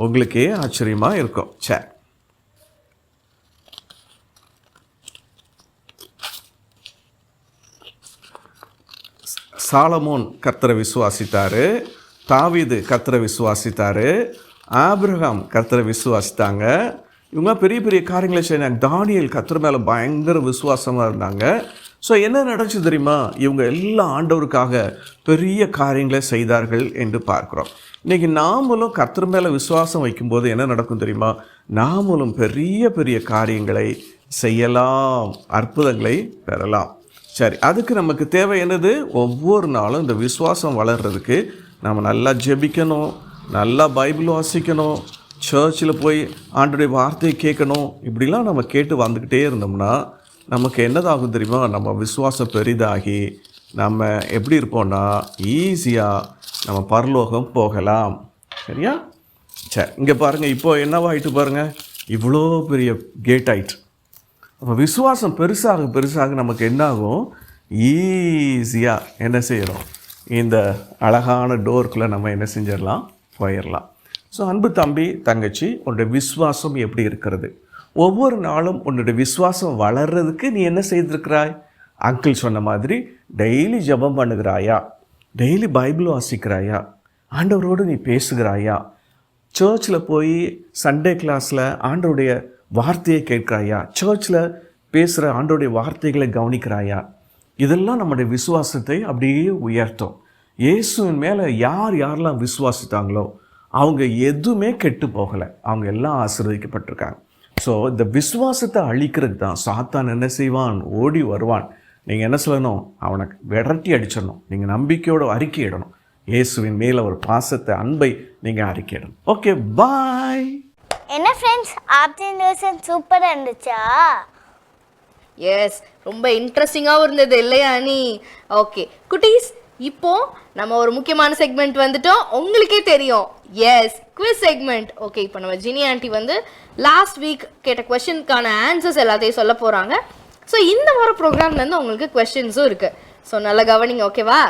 உங்களுக்கே ஆச்சரியமாக இருக்கும். சரி, சாலமோன் கர்த்தரை விசுவாசித்தார், தாவீது கர்த்தரை விசுவாசித்தார், ஆபிரகாம் கர்த்தரை விசுவாசித்தாங்க. இவங்க பெரிய பெரிய காரியங்களை செய்தாங்க. தானியேல் கர்த்தர் மேலே பயங்கர விசுவாசமாக இருந்தாங்க. ஸோ என்ன நடந்துச்சு தெரியுமா? இவங்க எல்லா ஆண்டவருக்காக பெரிய காரியங்களை செய்தார்கள் என்று பார்க்குறோம். இன்றைக்கி நாமளும் கர்த்தர் மேலே விசுவாசம் வைக்கும்போது என்ன நடக்கும் தெரியுமா? நாமளும் பெரிய பெரிய காரியங்களை செய்யலாம், அற்புதங்களை பெறலாம். சரி, அதுக்கு நமக்கு தேவை என்னது? ஒவ்வொரு நாளும் இந்த விசுவாசம் வளர்கிறதுக்கு நம்ம நல்லா ஜெபிக்கணும், நல்லா பைபிள் வாசிக்கணும், சர்ச்சில் போய் ஆண்டோடைய வார்த்தையை கேட்கணும். இப்படிலாம் நம்ம கேட்டு வந்துக்கிட்டே இருந்தோம்னா நமக்கு என்னதாகும் தெரியுமா? நம்ம விசுவாசம் பெரிதாகி நம்ம எப்படி இருப்போம்னா ஈஸியாக நம்ம பரலோகம் போகலாம். சரியா? சரி, இங்கே பாருங்கள், இப்போ என்னவாயிட்டு பாருங்கள், இவ்வளோ பெரிய கேட் ஆயிட்டு. அப்போ விசுவாசம் பெருசாக நமக்கு என்னாகும்? ஈஸியாக என்ன செய்கிறோம்? இந்த அழகான டோருக்குள்ளே நம்ம என்ன செஞ்சிடலாம்? போயிடலாம். ஸோ அன்பு தம்பி தங்கச்சி, உன்னுடைய விசுவாசம் எப்படி இருக்கிறது? ஒவ்வொரு நாளும் உன்னுடைய விசுவாசம் வளர்கிறதுக்கு நீ என்ன செய்திருக்கிறாய்? அங்கிள் சொன்ன மாதிரி டெய்லி ஜெபம் பண்ணுகிறாயா? Daily Bible வாசிக்கிறாயா? ஆண்டவரோடு நீ பேசுகிறாயா? சர்ச்சில் போய் சண்டே கிளாஸில் ஆண்டவருடைய வார்த்தையை கேட்கிறாயா? சர்ச்சில் பேசுகிற ஆண்டவருடைய வார்த்தைகளை கவனிக்கிறாயா? இதெல்லாம் நம்முடைய விசுவாசத்தை அப்படியே உயர்த்தும். இயேசுவின் மேலே யாரெல்லாம் விசுவாசித்தாங்களோ அவங்க எதுவுமே கெட்டு போகலை, அவங்க எல்லாம் ஆசீர்வதிக்கப்பட்டிருக்காங்க. ஸோ இந்த விசுவாசத்தை அழிக்கிறதுக்கு தான் சாத்தான் என்ன செய்வான்? ஓடி வருவான். நீங்கள் என்ன சொல்லணும்? அவனை விரட்டி அடிச்சிடணும். நீங்கள் நம்பிக்கையோட அறிக்கையிடணும். இயேசுவின் மேலே ஒரு பாசத்தை, அன்பை நீங்கள் அறிக்கையிடணும். ஓகே, பாய். என்ன ஃப்ரெண்ட்ஸ், ஆப்ஷன் சூப்பராக இருந்துச்சா? எஸ், ரொம்ப இன்ட்ரெஸ்டிங்காகவும் இருந்தது இல்லையா நீ? ஓகே குட்டீஸ், இப்போ நம்ம ஒரு முக்கியமான செக்மெண்ட் வந்துட்டோம். உங்களுக்கே தெரியும், எஸ், குவிஸ் செக்மெண்ட். ஓகே, இப்போ நம்ம ஜினி ஆண்டி வந்து லாஸ்ட் வீக் கேட்ட கொஸ்டினுக்கான ஆன்சர்ஸ் எல்லாத்தையும் சொல்ல போகிறாங்க. ஸோ இந்த வார ப்ரோக்ராம்லேருந்து உங்களுக்கு கொஸ்டின்ஸும் இருக்குது. ஸோ நல்லா கவனிங்க, ஓகேவா?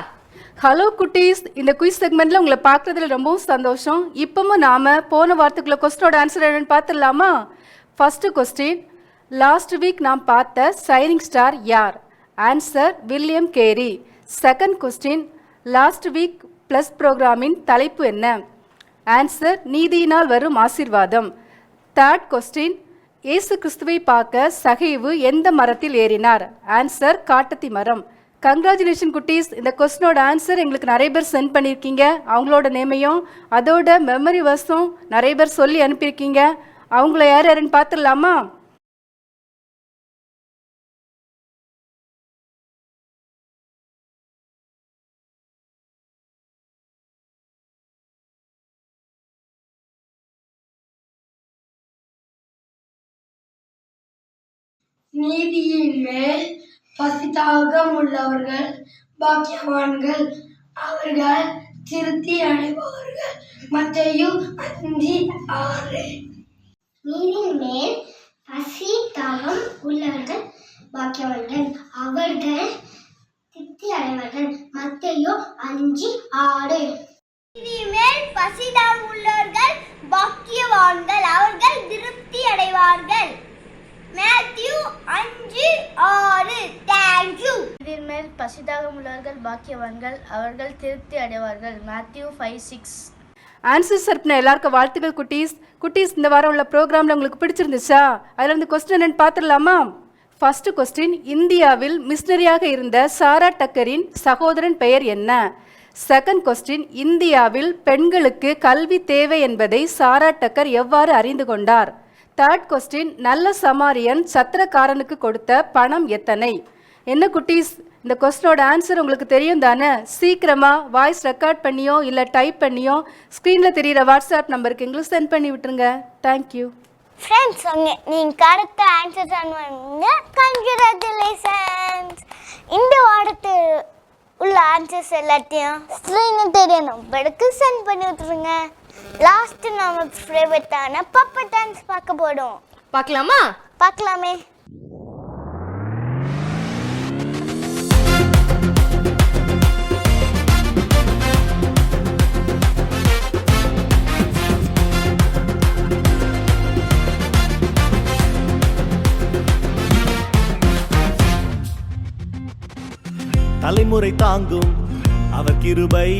ஹலோ குட்டீஸ், இந்த குயிஸ் செக்மெண்ட்டில் உங்களை பார்க்குறதுல ரொம்பவும் சந்தோஷம். இப்போவும் நாம் போன வாரத்துக்குள்ள கொஸ்டினோட ஆன்சர் என்னன்னு பார்த்துடலாமா? ஃபஸ்ட்டு கொஸ்டின், லாஸ்ட் வீக் நாம் பார்த்த ஷைனிங் ஸ்டார் யார்? Answer William carry. Second question, last week plus ப்ரோக்ராமின் தலைப்பு என்ன? ஆன்சர் நீதியினால் வரும் ஆசீர்வாதம். தேர்ட் கொஸ்டின், இயேசு கிறிஸ்துவை பார்க்க சகைவு எந்த மரத்தில் ஏறினார்? ஆன்சர் காட்டத்தி மரம். கங்க்ராச்சுலேஷன் குட்டீஸ், இந்த கொஸ்டினோட ஆன்சர் எங்களுக்கு நிறைய பேர் சென்ட் பண்ணியிருக்கீங்க. அவங்களோட நேமையும் அதோட மெமரி வர்ஸும் நிறைய பேர் சொல்லி அனுப்பியிருக்கீங்க. அவங்கள யார் யாருன்னு பார்த்துடலாமா? நீதியின் மேல் பசிதாகம் உள்ளவர்கள் பாக்கியவான்கள், அவர்கள் திருப்தி அடைபவர்கள். மத்தேயு 5:6. நீதியின் மேல் பசி தாகம் உள்ளவர்கள் பாக்கியவான்கள், அவர்கள் திருப்தி அடைவார்கள். மத்தேயு 5:6. மேல் பசிதாகம் உள்ளவர்கள் பாக்கியவான்கள், அவர்கள் திருப்தி அடைவார்கள். மேத்யூ 5:6. Thank you. இதன் மேல் பசிதாகம் உள்ளவர்கள் பாக்கியவான்கள், அவர்கள் திருப்தி அடைவார்கள். மேத்யூ 5:6. ஆன்சர் சர்ப்ன எல்லாருக்கும் வாழ்த்துக்கள் குட்டீஸ். குட்டீஸ், இந்த வாரம் உள்ள ப்ரோக்ராமில் உங்களுக்கு பிடிச்சிருந்துச்சா? அதில் இருந்து கொஸ்டின் என்னன்னு பார்த்துடலாமா? ஃபர்ஸ்ட் கொஸ்டின், இந்தியாவில் மிஷனரியாக இருந்த சாரா டக்கரின் சகோதரன் பெயர் என்ன? செகண்ட் கொஸ்டின், இந்தியாவில் பெண்களுக்கு கல்வி தேவை என்பதை சாரா டக்கர் எவ்வாறு அறிந்து கொண்டார்? தேர்ட் கொஸ்டின், நல்ல சமாரியன் சத்திரக்காரனுக்கு கொடுத்த பணம் எத்தனை? என்ன குட்டீஸ், இந்த கொஸ்டினோட ஆன்சர் உங்களுக்கு தெரியும் தானே? சீக்கிரமாக வாய்ஸ் ரெக்கார்ட் பண்ணியோ இல்லை டைப் பண்ணியோ ஸ்க்ரீனில் தெரிகிற வாட்ஸ்அப் நம்பருக்கு எங்களுக்கு சென்ட் பண்ணி விட்டுருங்க. தேங்க்யூ. ஃப்ரெண்ட்ஸ், நீங்கள் கரெக்டாக ஆன்சர் பண்ணுவீங்க. கங்க்ராச்சுலேஷன்ஸ். இந்த வாரத்து உள்ள ஆன்சர்ஸ் எல்லாத்தையும் ஸ்க்ரீனில் தெரிய நம்பருக்கு சென்ட் பண்ணி விட்டுருங்க. லாஸ்ட்டு நம்ம ஃபேவரட்டான பப்பட் டான்ஸ் பார்க்க போடும். பார்க்கலாமா? பார்க்கலாமே. தலைமுறை தாங்கும் அவர் கிருபை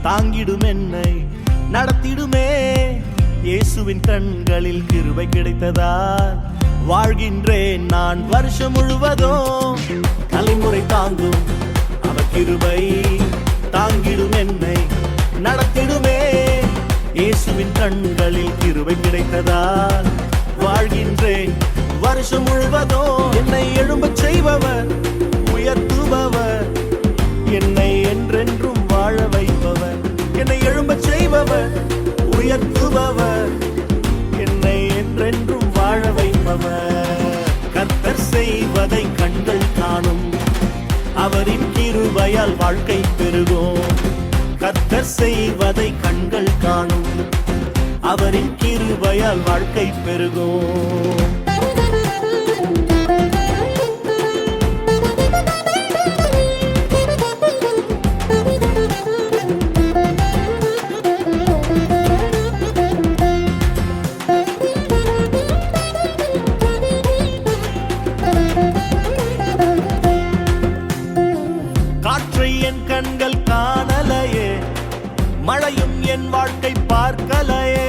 தாங்கிடும் என்னை நடத்திடுமே. இயேசுவின் கண்களில் கிருபை கிடைத்ததால் வாழ்கின்றேன் நான் வருஷம் முழுவதும். தலைமுறை தாங்கும் அவர் கிருபை தாங்கிடும் என்னை நடத்திடுமே. இயேசுவின் கண்களில் கிருபை கிடைத்ததால் வாழ்கின்றேன் வருஷம் முழுவதும். என்னை எழும்பச் செய்பவர், உயர்த்துபவர், என்னை என்றென்றும் வாழ வைப்பவர். என்னை எழும்பச் செய்பவர், உயர்த்துபவர், என்னை என்றென்றும் வாழ வைப்பவர். கர்த்தர் செய்வதை கண்கள் காணும், அவரின் கிருபையால் வாழ்க்கை பெருகும். கர்த்தர் செய்வதை கண்கள் காணும், அவரின் கிருபையால் வாழ்க்கை பெருகும். காற்றை என் கண்கள் காணலையே, மழையும் என் வாழ்க்கை பார்க்கலையே.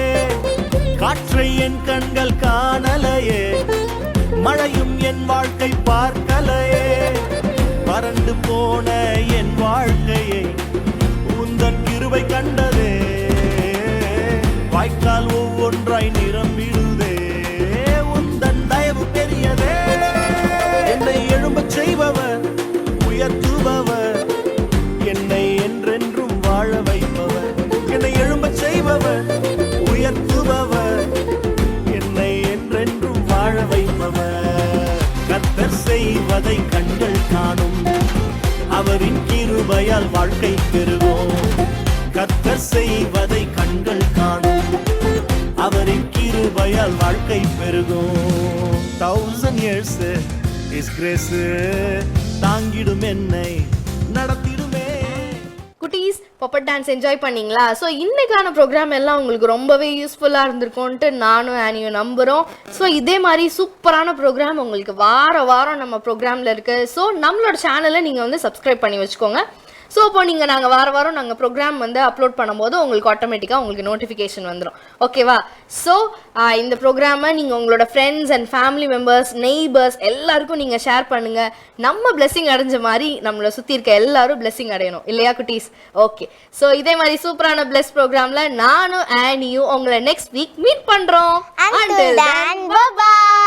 காற்றை என் கண்கள் காணலையே, மழையும் என் வாழ்க்கை பார்க்கலையே. பறந்து போன என் வாழ்க்கையை உந்தன் கிருபை கண்டதே. வாய்க்கால் ஒவ்வொன்றாய் நிரம்பிடுதே, உந்தன் தயவு பெரியதே. என்னை எழும்பச் செய்பவர், உயர்த்துபவர், என்னை என்றென்றும் வாழ வைப்பவர். என்னை எழும்பச் செய்பவர், உயர்த்துபவர், என்னை என்றென்றும் வாழ வைப்பவர். கர்த்தர் செய்வதை கண்கள் காணும், அவரின் கிருபையால் வாழ்க்கை பெறுவோம். கர்த்தர் செய்வதை கண்கள் காணும், அவரின் கிருபையால் வாழ்க்கை பெருகும். 1000 years His grace தாங்கிடும் என்னை நடத்திடுமே. குட்டீஸ், பப்பட் டான்ஸ் என்ஜாய் பண்ணீங்களா? ஸோ இன்னைக்கான ப்ரோக்ராம் எல்லாம் உங்களுக்கு ரொம்பவே யூஸ்ஃபுல்லாக இருந்திருக்கும்ன்ட்டு நானும் ஆனியும் நம்புகிறோம். ஸோ இதே மாதிரி சூப்பரான ப்ரோக்ராம் உங்களுக்கு வாரம் நம்ம ப்ரோக்ராமில் இருக்குது. ஸோ நம்மளோட சேனலை நீங்கள் வந்து சப்ஸ்கிரைப் பண்ணி வச்சுக்கோங்க. ஸோ இப்போ நீங்கள் நாங்கள் வாரம் நாங்கள் ப்ரோக்ராம் வந்து அப்லோட் பண்ணும்போது உங்களுக்கு ஆட்டோமேட்டிக்காக உங்களுக்கு நோட்டிஃபிகேஷன் வந்துடும். ஓகேவா? ஸோ இந்த ப்ரோக்ராமை நீங்கள் உங்களோட friends and family members, neighbours எல்லாருக்கும் நீங்கள் ஷேர் பண்ணுங்கள். நம்ம பிளெஸிங் அடைஞ்ச மாதிரி நம்மளை சுற்றி இருக்க எல்லாரும் பிளெஸிங் அடையணும் இல்லையா குட்டீஸ்? ஓகே, ஸோ இதே மாதிரி சூப்பரான பிளெஸ் ப்ரோக்ராமில் நானும் ஆனியும் உங்களை நெக்ஸ்ட் வீக் மீட் பண்ணுறோம். Until then, bye-bye.